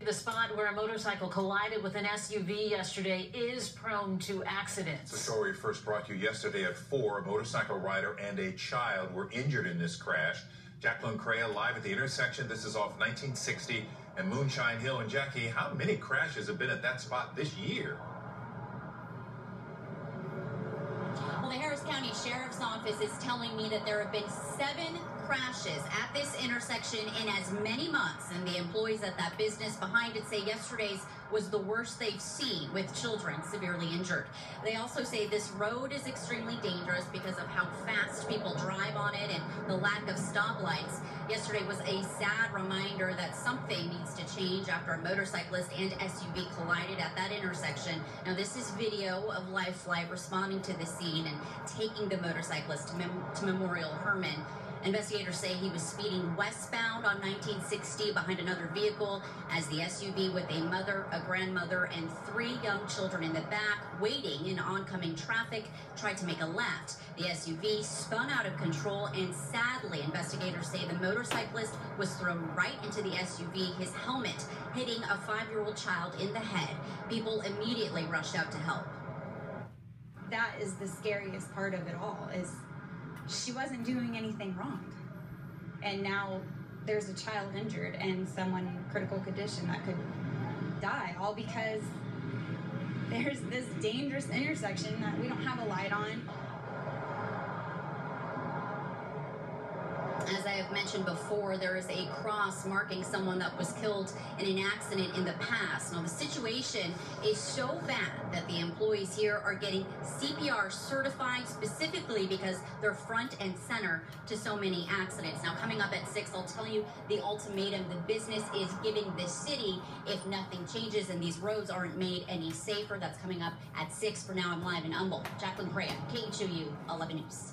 The spot where a motorcycle collided with an SUV yesterday is prone to accidents. The story first brought you yesterday at 4. A motorcycle rider and a child were injured in this crash. Jacqueline Correa live at the intersection. This is off 1960 and Moonshine Hill. And Jackie, how many crashes have been at that spot this year? Well, the Harris County Sheriff's Office is telling me that there have been 7 crashes at this intersection in as many months, and the employees at that business behind it say yesterday's was the worst they've seen, with children severely injured. They also say this road is extremely dangerous because of how fast people drive on it and the lack of stoplights. Yesterday was a sad reminder that something needs to change after a motorcyclist and SUV collided at that intersection. Now, this is video of LifeFlight responding to the scene and taking the motorcyclist to Memorial Hermann. Investigators say he was speeding westbound on 1960 behind another vehicle as the SUV with a mother, a grandmother, and 3 young children in the back waiting in oncoming traffic tried to make a left. The SUV spun out of control, and sadly, investigators say the motorcyclist was thrown right into the SUV, his helmet hitting a 5-year-old child in the head. People immediately rushed out to help. That is the scariest part of it all, is she wasn't doing anything wrong. And now there's a child injured and someone in critical condition that could die, all because there's this dangerous intersection that we don't have a light on. As I have mentioned before, there is a cross marking someone that was killed in an accident in the past. Now, the situation is so bad that the employees here are getting CPR certified specifically because they're front and center to so many accidents. Now, coming up at 6, I'll tell you the ultimatum the business is giving the city if nothing changes and these roads aren't made any safer. That's coming up at 6. For now, I'm live in Humboldt. Jacqueline Correa, KHOU 11 News.